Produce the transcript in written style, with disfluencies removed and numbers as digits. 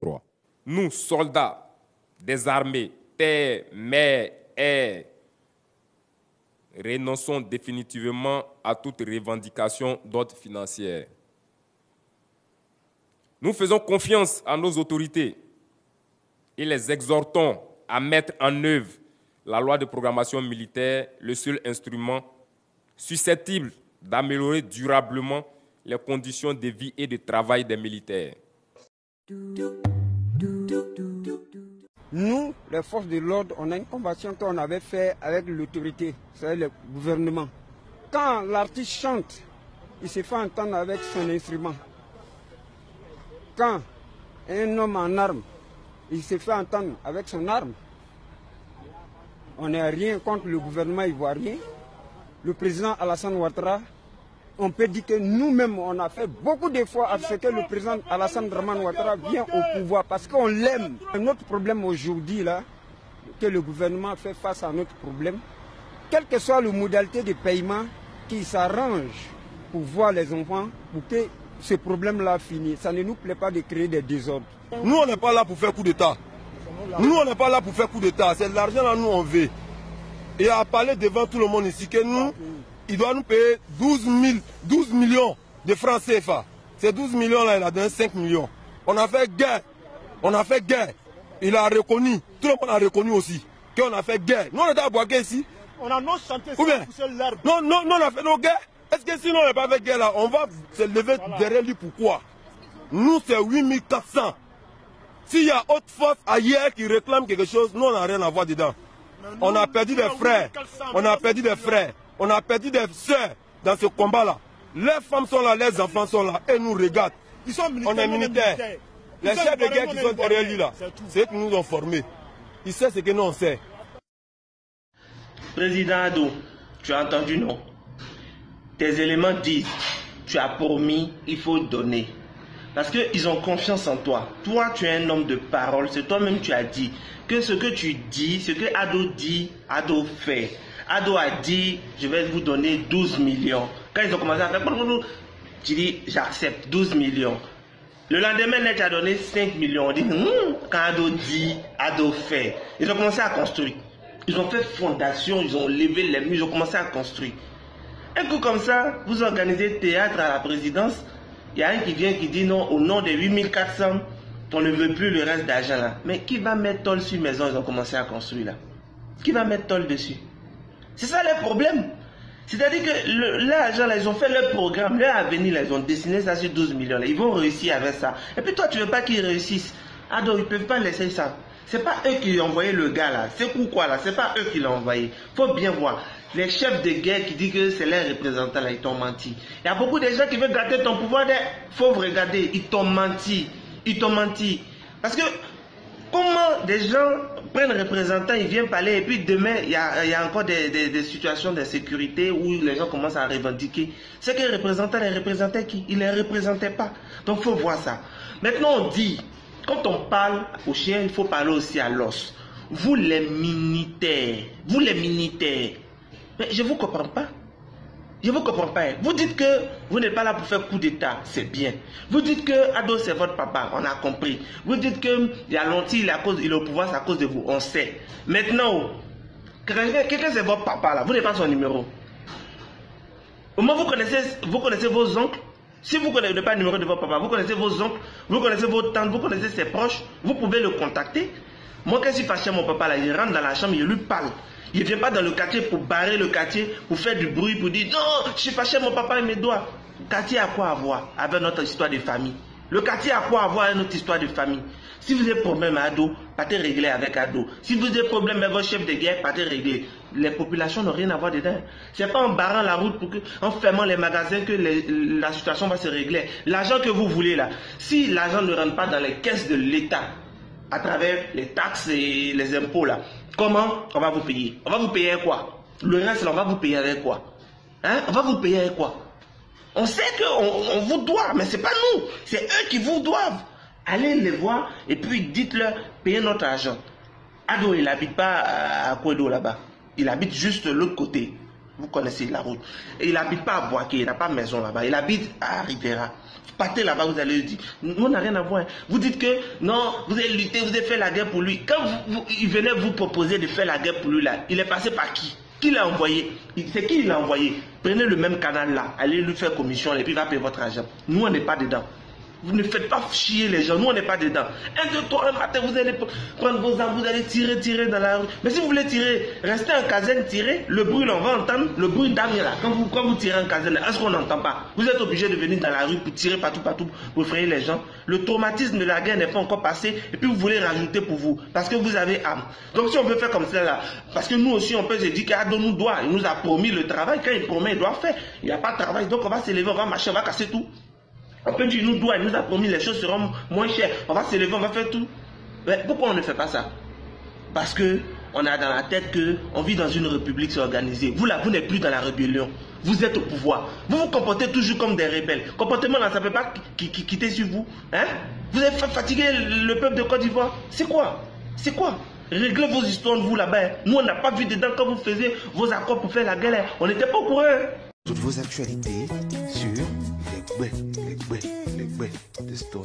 3. Nous, soldats des armées, terre, mer, air, renonçons définitivement à toute revendication d'ordre financier. Nous faisons confiance à nos autorités et les exhortons à mettre en œuvre la loi de programmation militaire, le seul instrument susceptible d'améliorer durablement les conditions de vie et de travail des militaires. Nous, les forces de l'ordre, on a une convention qu'on avait faite avec l'autorité, c'est-à-dire le gouvernement. Quand l'artiste chante, il se fait entendre avec son instrument. Quand un homme en arme, il se fait entendre avec son arme. On n'a rien contre le gouvernement ivoirien. Le président Alassane Ouattara, on peut dire que nous-mêmes, on a fait beaucoup d'efforts à ce que le président Alassane Ouattara vienne au pouvoir parce qu'on l'aime. Notre problème aujourd'hui, là, que le gouvernement fait face à notre problème, quelle que soit la modalité de paiement, qui s'arrange pour voir les enfants, pour que ce problème-là finisse. Ça ne nous plaît pas de créer des désordres. Nous, on n'est pas là pour faire coup d'État. Nous, on n'est pas là pour faire coup d'État. C'est de l'argent là, nous, on veut. Et à parler devant tout le monde ici que nous, il doit nous payer 12 millions de francs CFA. Ces 12 millions-là, il a donné 5 millions. On a fait guerre. On a fait guerre. Il a reconnu. Tout le monde a reconnu aussi qu'on a fait guerre. Nous, on était à Boaké ici. On a non chanté sans pousser l'herbe. Non, on a fait nos guerres. Est-ce que sinon on n'a pas fait guerre là, on va se lever derrière lui pourquoi? Nous, c'est 8400. S'il y a autre force ailleurs qui réclame quelque chose, nous, on n'a rien à voir dedans. On a perdu des frères. On a perdu des frères. On a perdu des sœurs dans ce combat-là. Les femmes sont là, les enfants sont là et nous regardent. On est militaires. Les chefs de guerre qui sont derrière lui là, c'est eux qui nous ont formés. Ils savent ce que nous on sait. Président Ado, tu as entendu, non? Tes éléments disent, tu as promis, il faut donner. Parce qu'ils ont confiance en toi. Toi, tu es un homme de parole. C'est toi-même qui as dit que ce que tu dis, ce que Ado dit, Ado fait. Ado a dit, je vais vous donner 12 millions. Quand ils ont commencé à faire, tu dis, j'accepte 12 millions. Le lendemain, tu as donné 5 millions. On dit, quand Ado dit, Ado fait. Ils ont commencé à construire. Ils ont fait fondation, ils ont levé les murs, ils ont commencé à construire. Un coup comme ça, vous organisez théâtre à la présidence. Il y a un qui vient qui dit non, au nom de 8400, on ne veut plus le reste d'argent là. Mais qui va mettre tôle sur maison, ils ont commencé à construire là? Qui va mettre tôle dessus? C'est ça le problème. C'est-à-dire que l'argent là, ils ont fait leur programme, leur avenir là, ils ont dessiné ça sur 12 millions là. Ils vont réussir avec ça. Et puis toi, tu ne veux pas qu'ils réussissent. Ah donc, ils ne peuvent pas laisser ça. C'est pas eux qui ont envoyé le gars là. C'est quoi là? C'est pas eux qui l'ont envoyé. Faut bien voir. Les chefs de guerre qui disent que c'est leurs représentants là, ils t'ont menti. Il y a beaucoup de gens qui veulent gâter ton pouvoir. Faut regarder, ils t'ont menti. Ils t'ont menti. Parce que comment des gens prennent représentants, ils viennent parler et puis demain il y a encore des situations de sécurité où les gens commencent à revendiquer. C'est que les représentants les représentaient qui? Ils ne les représentaient pas. Donc il faut voir ça. Maintenant on dit, quand on parle aux chiens, il faut parler aussi à l'os. Vous les militaires, mais je ne vous comprends pas. Je ne vous comprends pas. Vous dites que vous n'êtes pas là pour faire coup d'État, c'est bien. Vous dites que Ado c'est votre papa, on a compris. Vous dites que il y a longtemps il est au pouvoir, c'est à cause de vous, on sait. Maintenant, quelqu'un c'est votre papa là, vous n'avez pas son numéro. Au moins vous connaissez vos oncles. Si vous ne connaissez pas le numéro de votre papa, vous connaissez vos oncles, vous connaissez vos tantes, vous connaissez ses proches, vous pouvez le contacter. Moi quand je suis fâché à mon papa là, je rentre dans la chambre, je lui parle. Il ne vient pas dans le quartier pour barrer le quartier, pour faire du bruit, pour dire non, je suis fâché, mon papa il me doit. Le quartier a quoi à voir avec notre histoire de famille? Le quartier a quoi à voir avec notre histoire de famille? Si vous avez problème à Ado, partez régler avec Ado. Si vous avez problème avec votre chef de guerre, partez régler. Les populations n'ont rien à voir dedans. Ce n'est pas en barrant la route, en fermant les magasins que la situation va se régler. L'argent que vous voulez là, si l'argent ne rentre pas dans les caisses de l'État, à travers les taxes et les impôts là, comment on va vous payer? On va vous payer avec quoi? Le reste, là, on va vous payer avec quoi? Hein? On va vous payer avec quoi? On sait qu'on vous doit, mais ce n'est pas nous. C'est eux qui vous doivent. Allez les voir et puis dites-leur, payez notre argent. Ado, il n'habite pas à Kouedo là-bas. Il habite juste de l'autre côté. Vous connaissez la route. Et il n'habite pas à Boaké, il n'a pas de maison là-bas. Il habite à Rivera. Partez là-bas, vous allez lui dire. Nous, on n'a rien à voir. Vous dites que non, vous avez lutté, vous avez fait la guerre pour lui. Quand il venait vous proposer de faire la guerre pour lui, là, il est passé par qui? Qui l'a envoyé? C'est qui il l'a envoyé? Prenez le même canal là, allez lui faire commission et puis il va payer votre argent. Nous, on n'est pas dedans. Vous ne faites pas chier les gens, nous on n'est pas dedans. 1, 2, 3, un matin, vous allez prendre vos armes, vous allez tirer dans la rue. Mais si vous voulez tirer, restez en caserne, tirez, le bruit on va entendre, le bruit d'armes là. Quand vous tirez en caserne, est-ce qu'on n'entend pas? Vous êtes obligé de venir dans la rue pour tirer partout, pour effrayer les gens. Le traumatisme de la guerre n'est pas encore passé et puis vous voulez rajouter pour vous, parce que vous avez armes. Donc si on veut faire comme ça là, parce que nous aussi on peut se dire qu'Ado nous doit, il nous a promis le travail, quand il promet, il doit faire. Il n'y a pas de travail, donc on va s'élever, on va marcher, on va casser tout. On peut dire, il nous a promis, les choses seront moins chères. On va s'élever, on va faire tout. Mais pourquoi on ne fait pas ça? Parce que on a dans la tête qu'on vit dans une république organisée. Vous là, vous n'êtes plus dans la rébellion. Vous êtes au pouvoir. Vous vous comportez toujours comme des rebelles. Comportement là, ça ne peut pas quitter sur vous. Hein? Vous avez fatigué le peuple de Côte d'Ivoire. C'est quoi? C'est quoi? Réglez vos histoires de vous là-bas. Nous, on n'a pas vu dedans quand vous faisiez vos accords pour faire la guerre. On n'était pas au courant. Toutes vos actualités sur les baies de Stone.